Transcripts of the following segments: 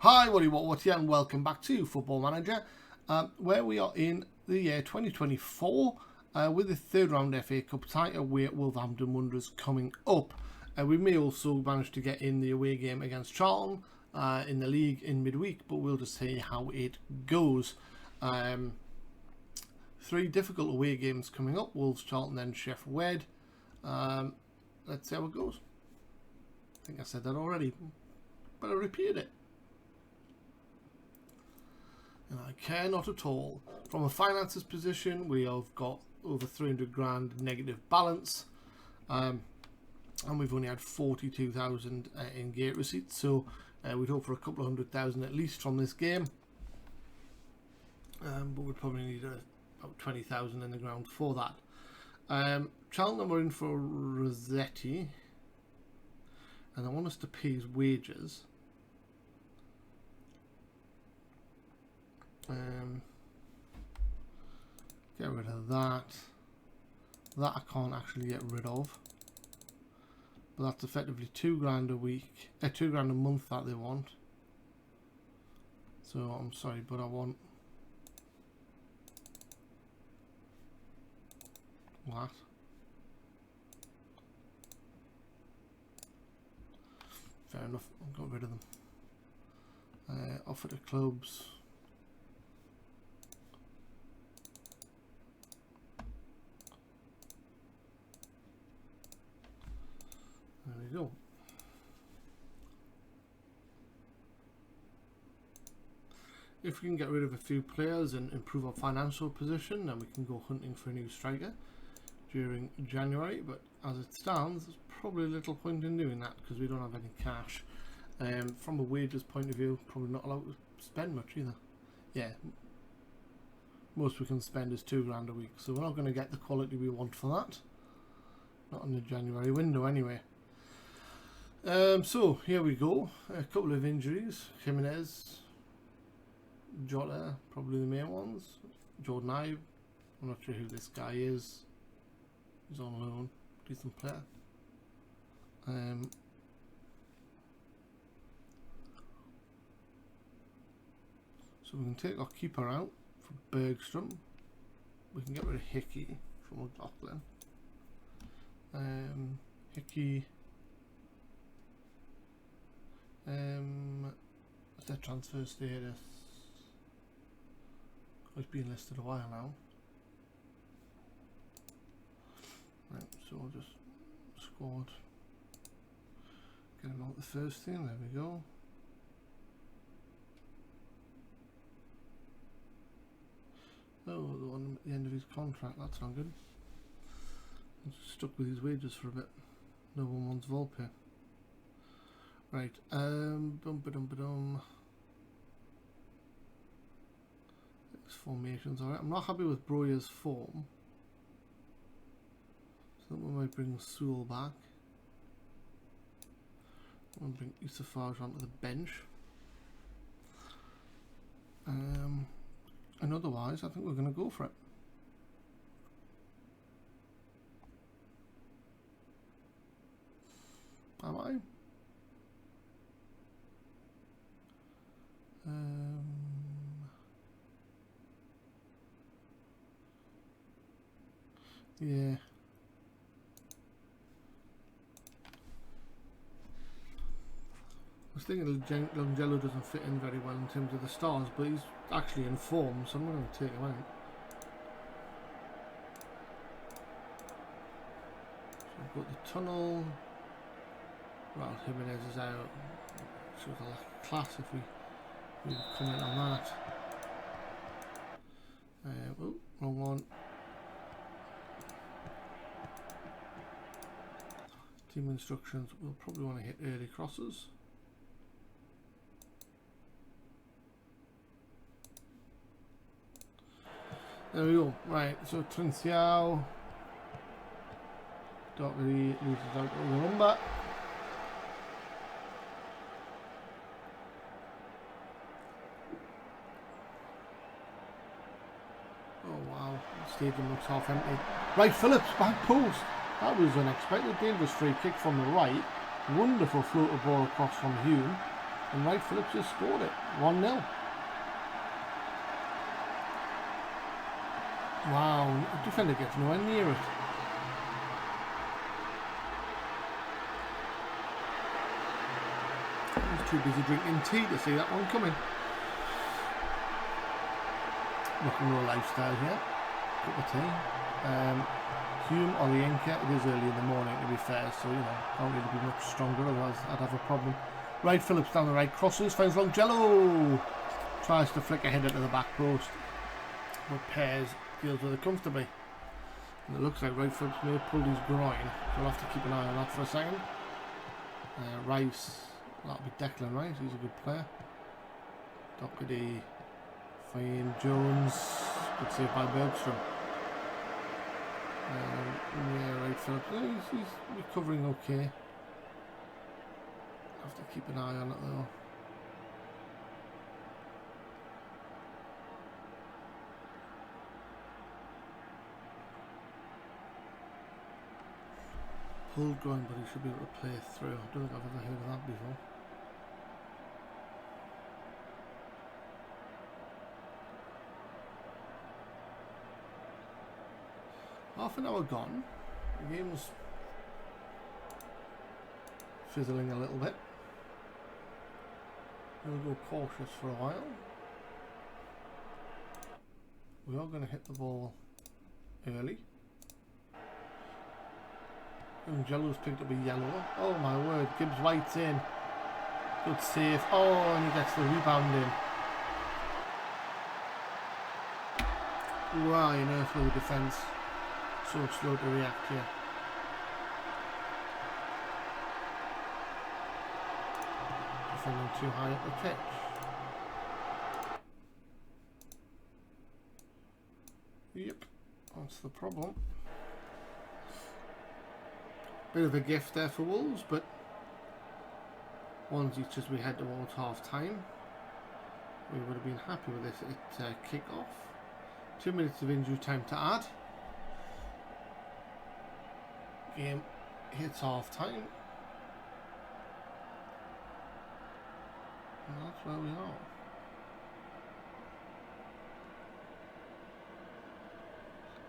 Hi, what here, and welcome back to Football Manager, where we are in the year 2024 with the third round FA Cup tie away at Wolverhampton Wanderers coming up. We may also manage to get in the away game against Charlton in the league in midweek, but we'll just see how it goes. 3 difficult away games coming up: Wolves, Charlton, then Sheffield Wed. Let's see how it goes. I think I said that already, but I repeated it. And I care not at all. From a finances position, we have got over 300 grand negative balance, and we've only had 42,000 in gate receipts, so we'd hope for a couple of 100,000 at least from this game, but we'd probably need about 20,000 in the ground for that. Charlton we're in for Rossetti, and I want us to pay his wages. Get rid of that. That I can't actually get rid of, but that's effectively 2 grand a week, 2 grand a month that they want. So I'm sorry, but I want that. Fair enough, I've got rid of them. Offer to clubs. There we go. If we can get rid of a few players and improve our financial position, then we can go hunting for a new striker during January. But as it stands, there's probably a little point in doing that because we don't have any cash. From a wages point of view, probably not allowed to spend much either. Yeah, most we can spend is 2 grand a week, so we're not going to get the quality we want for that. Not in the January window anyway. So here we go. A couple of injuries. Jimenez, Jota, probably the main ones. Jordan Ive, I'm not sure who this guy is. He's on loan, decent player. So we can take our keeper out for Bergstrom. We can get rid of Hickey from McLaughlin. Hickey. What's their transfer status? It's been listed a while now. Right, so we'll just squad. Get him out the first thing, there we go. Oh, the one at the end of his contract, that's not good. He's stuck with his wages for a bit. No one wants Volpe. Right, This formation's alright. I'm not happy with Broyer's form, so we might bring Sewell back. I'm going to bring Isafaj onto the bench. And otherwise, I think we're going to go for it. Am I? Yeah. I was thinking Longello doesn't fit in very well in terms of the stars, but he's actually in form, so I'm not going to take him out. So we've got the tunnel. Well, Jimenez is out. Shows a lack of class if we comment on that. Oh, wrong one. Team instructions. We'll probably want to hit early crosses. There we go. Right, so Trinciao. Doherty loses out the number. Oh wow, the stadium looks half empty. Right, Phillips, back post. That was unexpected. Dangerous free kick from the right. Wonderful floater ball across from Hume. And Wright Phillips just scored it. 1-0. Wow, the defender gets nowhere near it. He's too busy drinking tea to see that one coming. Rock and roll lifestyle here. Cup of tea. Hume, Olienka. It is early in the morning to be fair, so you know, can't really be much stronger, otherwise I'd have a problem. Wright Phillips down the right, crosses, finds Longello. Tries to flick a header to the back post, but Pears deals with it comfortably. And it looks like Wright Phillips may have pulled his groin, so we'll have to keep an eye on that for a second. Rice, that'll be Declan Rice, he's a good player. Doherty, fine, Jones, good save by Bergstrom. Yeah, Wright Phillips, he's recovering okay. Have to keep an eye on it though. Pulled groin, but he should be able to play through. I don't think I've ever heard of that before. Half an hour gone. The game's fizzling a little bit. We'll go cautious for a while. We are going to hit the ball early. Jello's picked up a yellow. Oh my word, Gibbs White's in. Good save. Oh, and he gets the rebound in. Wow, you know, for the defence. So slow to react here. Defending too high up the pitch. Yep, that's the problem. Bit of a gift there for Wolves, but once each as we head towards half time, we would have been happy with this at kick-off. 2 minutes of injury time to add. Game hits half time. And that's where we are.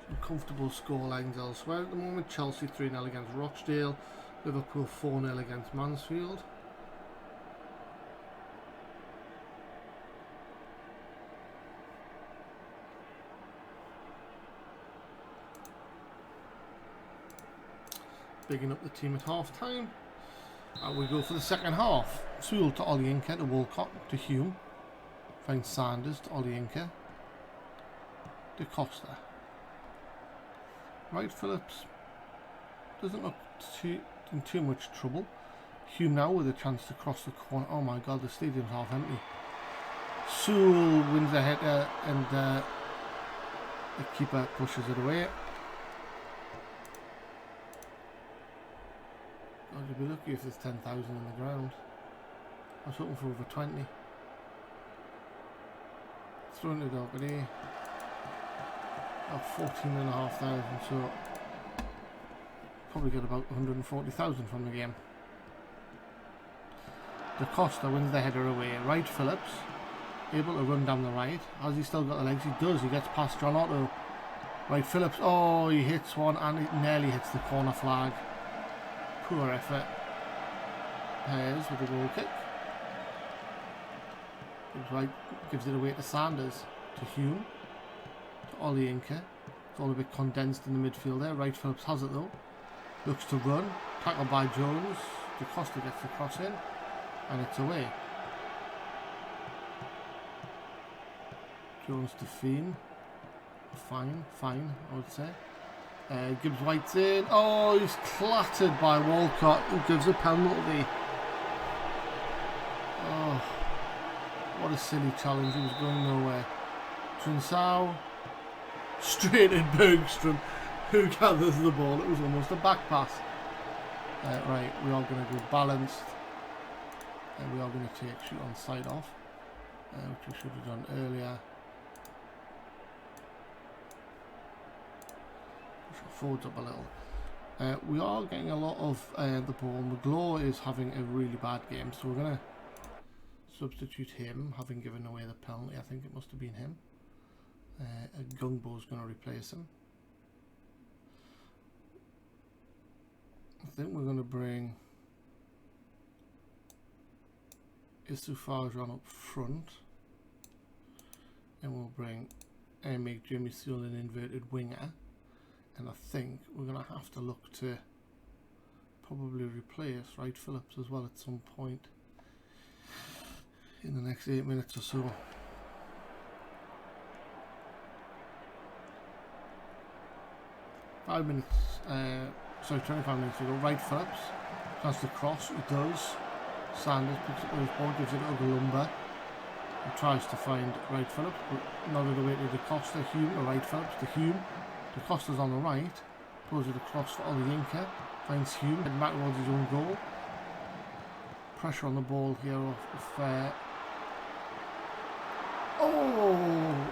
Some comfortable score lines elsewhere at the moment. Chelsea 3-0 against Rochdale. Liverpool 4-0 against Mansfield. Bigging up the team at half time. And we go for the second half. Sewell to Olienka to Walcott to Hume. Finds Sanders to Olienka to Costa. Wright Phillips doesn't look in too much trouble. Hume now with a chance to cross the corner. Oh my god, the stadium's half empty. Sewell wins the header and the keeper pushes it away. God, you'd be lucky if there's 10,000 on the ground. I was hoping for over 20. Throwing it over there. About 14,500, so probably get about 140,000 from the game. Da Costa wins the header away. Wright Phillips able to run down the right. Has he still got the legs? He does. He gets past John Otto. Wright Phillips, oh, he hits one and it nearly hits the corner flag. Poor effort. Pears with the goal kick. Wright gives it away to Sanders, to Hume, to Olienka. It's all a bit condensed in the midfield there. Wright Phillips has it though. Looks to run. Tackled by Jones. Da Costa gets the cross in. And it's away. Jones to Fiend. Fine, I would say. Gibbs White's in. Oh, he's clattered by Walcott, who gives a penalty. Oh, what a silly challenge. He was going nowhere. Trinsau. Straight at Bergstrom, who gathers the ball. It was almost a back pass. Right, we are going to go balanced. And we are going to take shoot on side off, which we should have done earlier. Forwards up a little. We are getting a lot of the ball. McGlaw is having a really bad game, so we're going to substitute him, having given away the penalty. I think it must have been him. Gungbo's going to replace him. I think we're going to bring Isufajan up front, and we'll bring make Jimmy Seal an inverted winger, and I think we're going to have to look to probably replace Wright Phillips as well at some point in the next 8 minutes or so. Sorry, 25 minutes to go. Wright Phillips has the cross, he does. Sanders picks up his ball, gives it to Ugalumba. He tries to find Wright Phillips, but nodded away to DeCosta. Hume to Wright Phillips to Hume. DeCosta's on the right, pulls it across for Olayinka. Finds Hume, heading back towards his own goal. Pressure on the ball here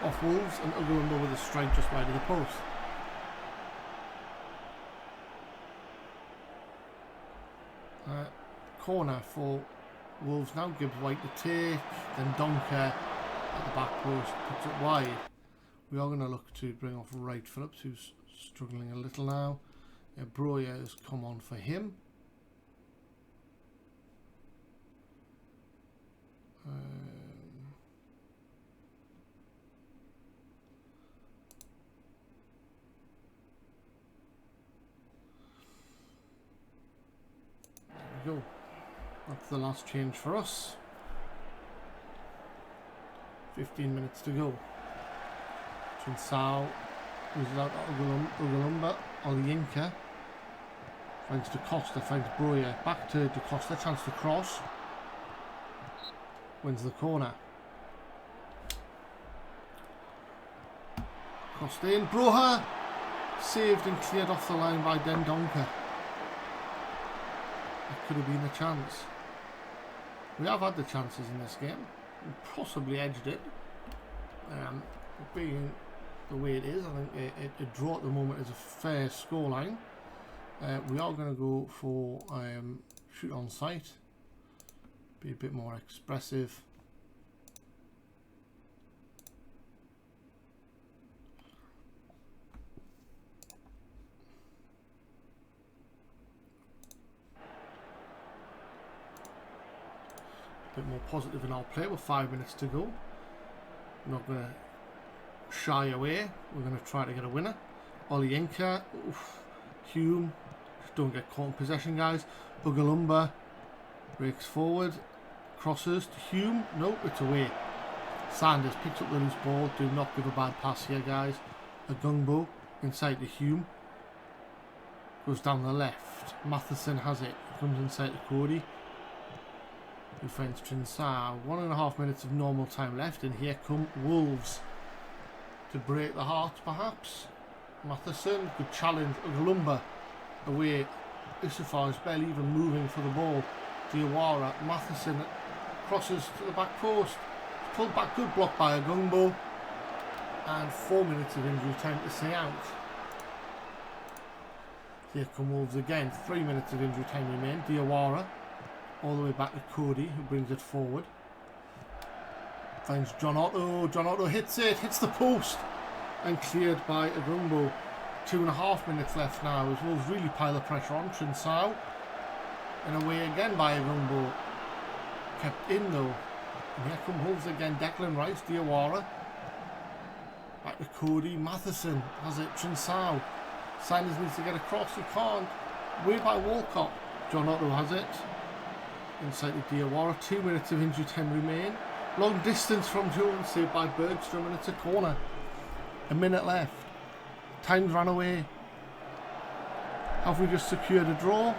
off Wolves, and Ugalumba with a strike just wide of the post. Corner for Wolves now. Gibbs White to take, then Donker at the back post puts it wide. We are going to look to bring off Wright Phillips, who's struggling a little now. Broya has come on for him. There we go. That's the last change for us. 15 minutes to go. Chinsao moves it out to Ugalumba. Olayinka finds DeCosta, finds Broya. Back to DeCosta, chance to cross. Wins the corner. Crossed in. Broha saved and cleared off the line by Dendonka. That could have been the chance. We have had the chances in this game. We possibly edged it. Being the way it is, I think a draw at the moment is a fair scoreline. We are going to go for shoot on sight. Be a bit more expressive. A bit more positive in our play with 5 minutes to go. We're not going to shy away. We're going to try to get a winner. Olayinka, Hume, just don't get caught in possession, guys. Ugalumba breaks forward, crosses to Hume. Nope, it's away. Sanders picks up the loose ball. Do not give a bad pass here, guys. Agungbo inside to Hume. Goes down the left. Matheson has it. Comes inside to Cody. Who finds Chinsao. 1.5 minutes of normal time left, and here come Wolves to break the hearts, perhaps. Matheson, good challenge. Ugalumba away. Isafar is barely even moving for the ball. Diawara, Matheson crosses to the back post. Pulled back, good block by Agungbo. And 4 minutes of injury time to stay out. Here come Wolves again. 3 minutes of injury time remain. Diawara all the way back to Cody, who brings it forward. Finds John Otto. John Otto hits it, hits the post, and cleared by Agungbo. 2.5 minutes left now as Wolves really pile the pressure on. Chinsao, and away again by Agungbo. Kept in though. And here come Wolves again. Declan Rice, Diawara. Back to Cody. Matheson has it. Chinsao. Sanders needs to get across. He can't. Way by Walcott. John Otto has it. Inside to Diawara. 2 minutes of injury time remain. Long distance from Jones, saved by Bergstrom, and it's a corner. A minute left. Time's ran away. Have we just secured a draw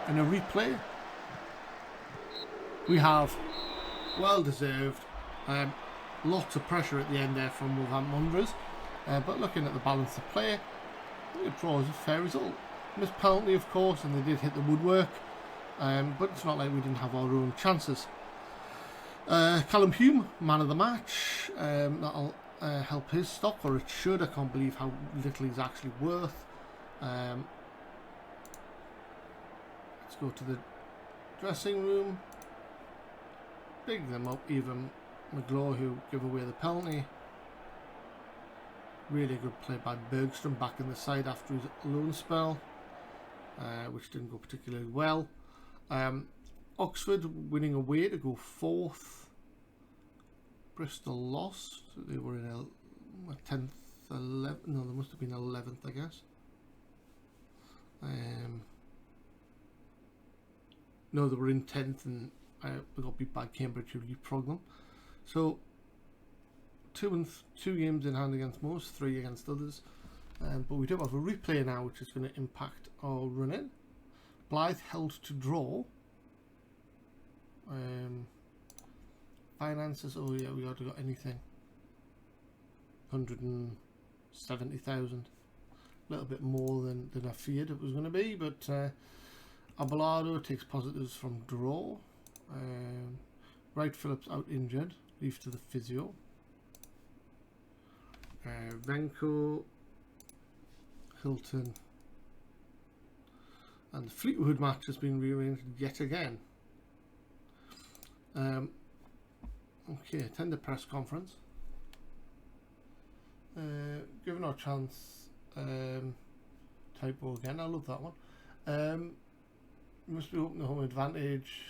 in a replay? We have. Well deserved. Lots of pressure at the end there from Wolverhampton Wanderers. But looking at the balance of play, I think a draw is a fair result. Missed penalty, of course, and they did hit the woodwork. But it's not like we didn't have our own chances. Callum Hume, man of the match. That'll help his stock, or it should. I can't believe how little he's actually worth. Let's go to the dressing room. big them up. Even McGlaw, who gave away the penalty. Really good play by Bergstrom back in the side after his loan spell, which didn't go particularly well. Oxford winning away to go 4th. Bristol lost. They were in a 10th, 11th. No, they must have been 11th, I guess. No, they were in 10th and we got beat by Cambridge, who leapfrogged them. So, two games in hand against most, 3 against others. But we do have a replay now, which is going to impact our run-in. Blythe held to draw. Finances, oh yeah, we hardly got anything. 170,000. A little bit more than I feared it was going to be, but Abelardo takes positives from draw. Wright Phillips out injured, leave to the physio. Venko, Hilton, and the Fleetwood match has been rearranged yet again. Okay, attend the press conference. Given our chance, typo again, I love that one. Must be open the home advantage.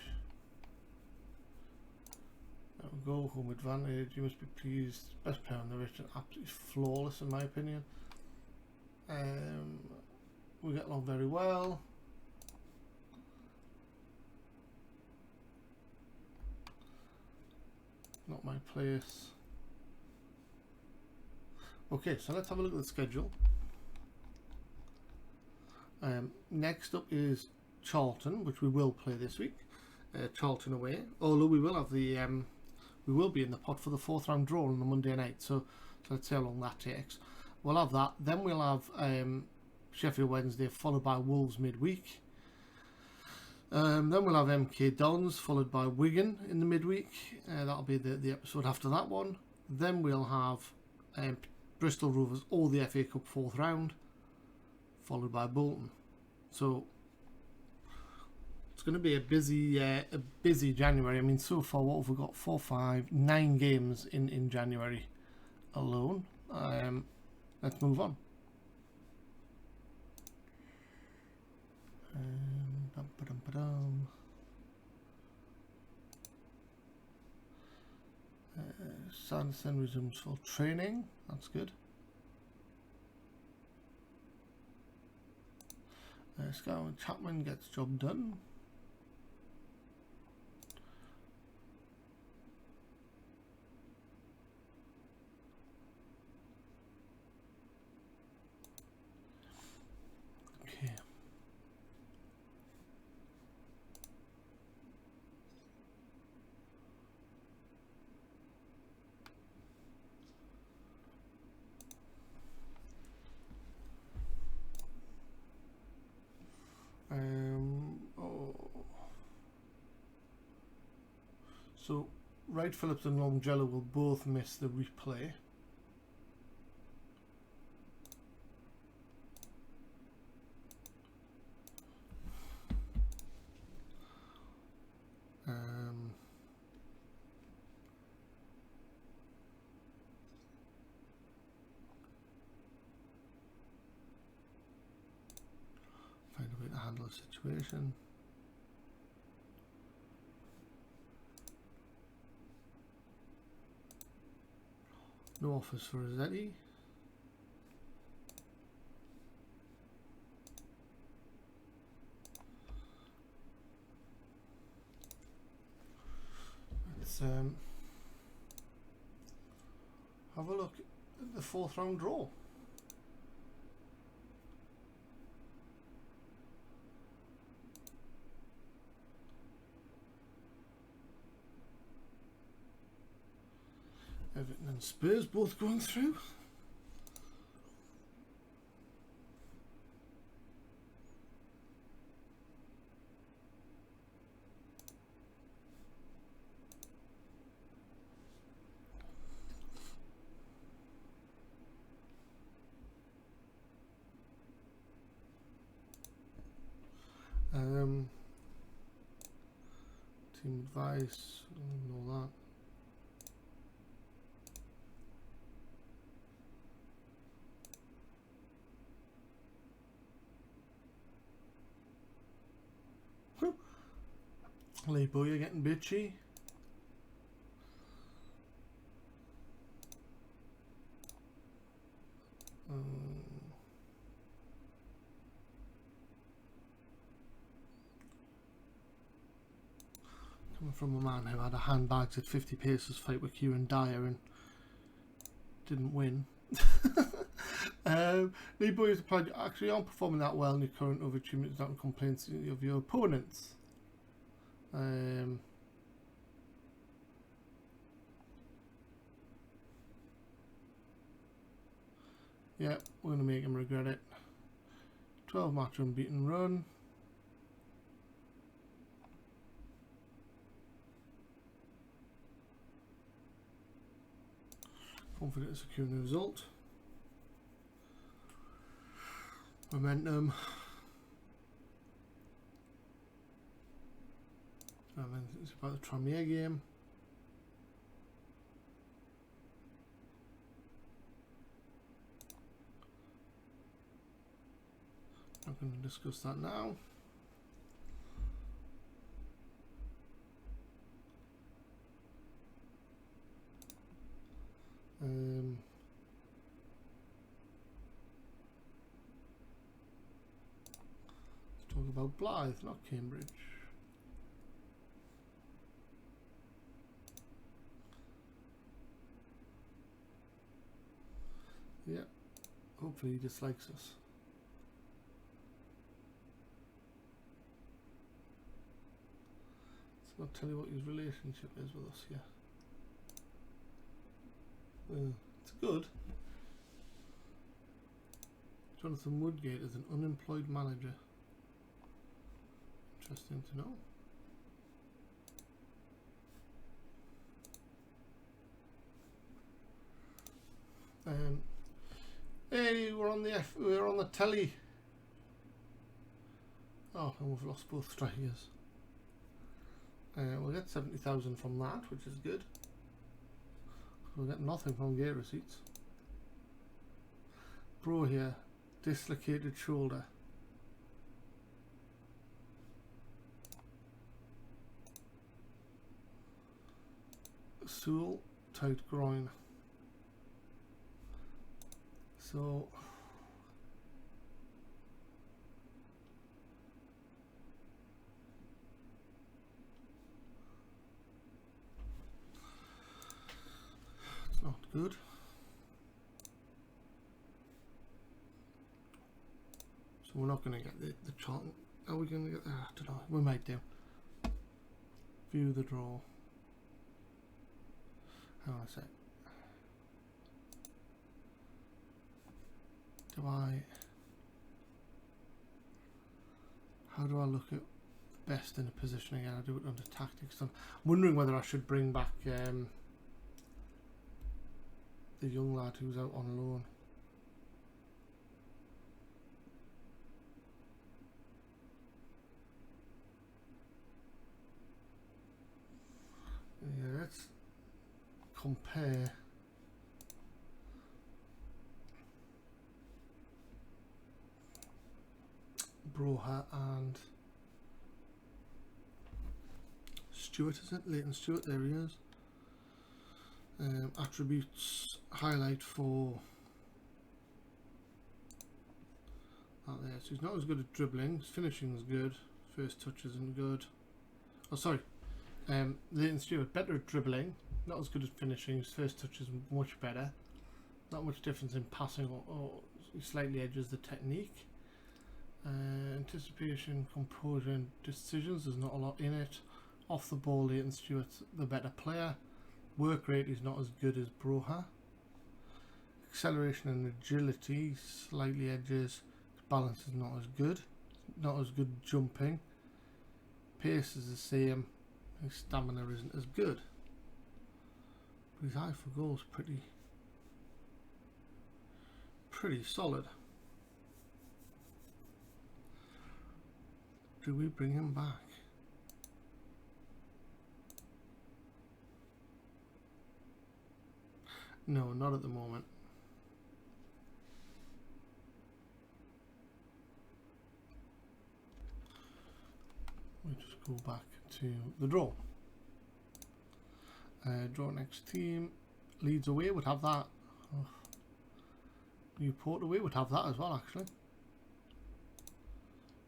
There we go, home advantage. You must be pleased. Best player on the pitch and absolutely flawless in my opinion. We get along very well. Not my place. Okay, so let's have a look at the schedule. Next up is Charlton, which we will play this week. Charlton away. Although we will have the we will be in the pot for the 4th round draw on the Monday night. So let's see how long that takes. We'll have that. Then we'll have Sheffield Wednesday, followed by Wolves midweek. Then we'll have MK Dons, followed by Wigan in the midweek. That'll be the episode after that one. Then we'll have Bristol Rovers or the FA Cup 4th round, followed by Bolton. So it's going to be a busy January. I mean, so far what have we got? 4, 5, 9 games in January alone. Let's move on. Sanderson resumes full training. That's good. Scout Chapman gets job done. Okay. So Wright Phillips and Longjello will both miss the replay. Find a way to handle the situation. No offers for Rossetti. Let's have a look at the 4th round draw. Everton and Spurs both going through. Team advice, and all that. Lebo, you're getting bitchy. Coming from a man who had a handbags at 50 paces fight with Kieran Dyer and didn't win. Lebo is actually aren't performing that well in your current opportunities, not complaints of your opponents. Yeah, we're going to make him regret it. 12 match unbeaten run. Confident in securing the result. Momentum. And then it's about the Tranmere game. I'm going to discuss that now. Let's talk about Blythe, not Cambridge. Yeah, hopefully he dislikes us. Let's not tell you what his relationship is with us yet. It's good. Jonathan Woodgate is an unemployed manager. Interesting to know. Hey, we're on the telly. Oh, and we've lost both strikers. We'll get 70,000 from that, which is good. We'll get nothing from gate receipts. Bro here, dislocated shoulder. Stool, tight groin. So it's not good. So we're not going to get the chart. Are we going to get that? I don't know. We might do. View the draw. Hang on a sec. How do I look at best in a position again? I do it under tactics. I'm wondering whether I should bring back the young lad who's out on loan. Yeah, let's compare. Broha and Stewart, is it? Leighton Stewart, there he is. Attributes, highlight for that there. So he's not as good at dribbling, his finishing is good, first touch isn't good. Oh, sorry. Leighton Stewart, better at dribbling, not as good at finishing, his first touch is much better. Not much difference in passing, or he slightly edges the technique. Anticipation, composure and decisions, there's not a lot in it. Off the ball, Leighton Stewart's the better player. Work rate is not as good as Broha. Acceleration and agility, slightly edges. Balance is not as good. Not as good jumping. Pace is the same. His stamina isn't as good. But his eye for goal is pretty solid. Do we bring him back? No, not at the moment. We just go back to the draw. Draw next team. Leeds away would have that. Oh. Newport away would have that as well, actually.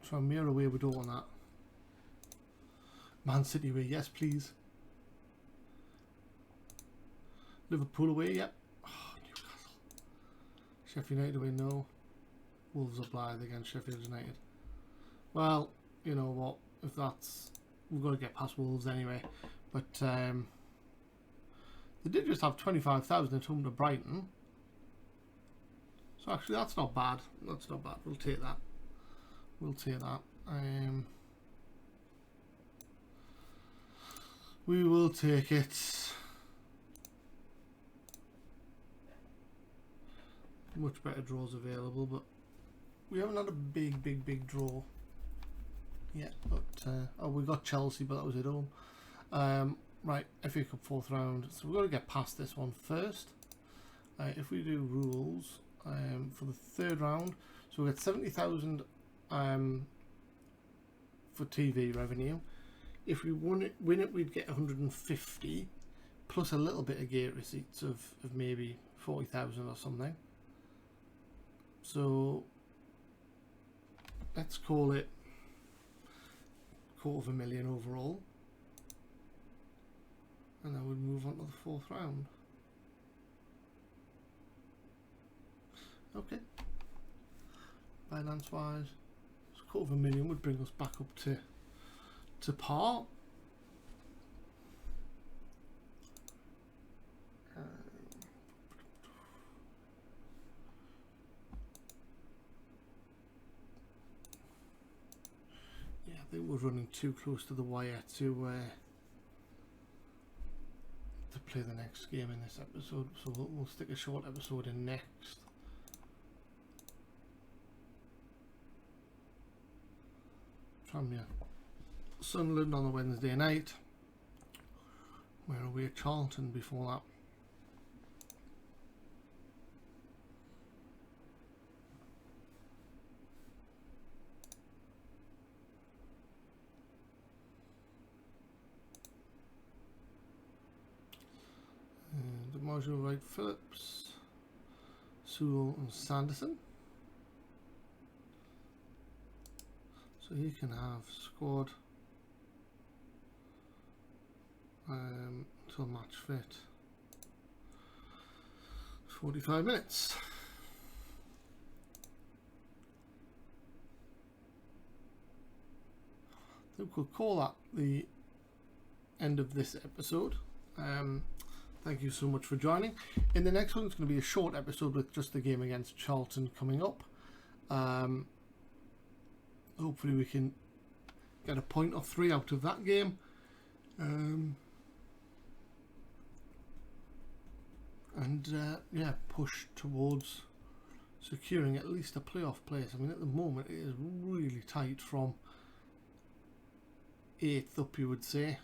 Tranmere away, we don't want that. Man City away, yes please. Liverpool away, yep. Oh, Newcastle. Sheffield United away, no. Wolves are Blythe against Sheffield United. Well, you know what, if that's... We've got to get past Wolves anyway. But they did just have 25,000 at home to Brighton. So actually that's not bad. That's not bad. We'll take that. We'll take that. We will take it. Much better draws available, but we haven't had a big draw yet. But oh, we got Chelsea, but that was at home. Right, FA Cup 4th round. So we've got to get past this one first. If we do rules for the 3rd round, so we get 70,000 for TV revenue. If we win it, we'd get 150 plus a little bit of gate receipts of maybe 40,000 or something. So let's call it $250,000 overall, and then we'll move on to the 4th round. Okay. Finance wise, $250,000 would bring us back up to par. Yeah, I think we're running too close to the wire to play the next game in this episode, so we'll stick a short episode in next. Tranmere Sunderland on a Wednesday night. We're away at Charlton before that. DeMarjo, Wright, Phillips, Sewell and Sanderson. So he can have squad until match fit. 45 minutes. I think we'll call that the end of this episode. Thank you so much for joining. In the next one, it's going to be a short episode with just the game against Charlton coming up. Hopefully we can get a point or 3 out of that game. Yeah, push towards securing at least a playoff place. I mean, at the moment it is really tight from 8th up, you would say.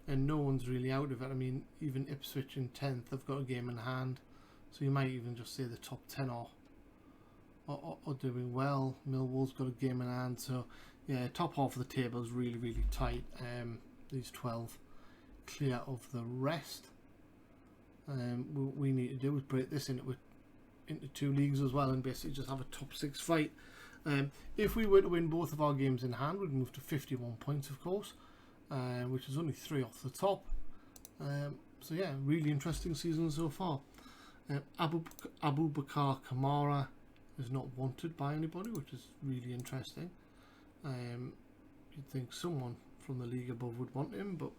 And no one's really out of it. I mean, even Ipswich in 10th have got a game in hand, so you might even just say the top 10 are doing well. Millwall's got a game in hand, so yeah, top half of the table is really tight. These 12 clear of the rest. What we need to do is break this into 2 leagues as well, and basically just have a top 6 fight. If we were to win both of our games in hand, we'd move to 51 points, of course. Which is only 3 off the top. So yeah, really interesting season so far. Abu Bakar Kamara is not wanted by anybody, which is really interesting. You'd think someone from the league above would want him, but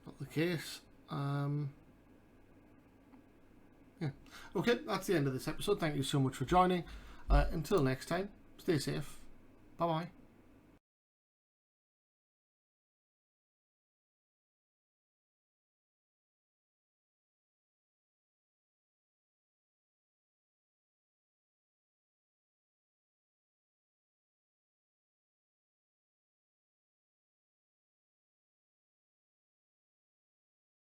not the case. Yeah. Okay, that's the end of this episode. Thank you so much for joining. Until next time, stay safe. Bye bye.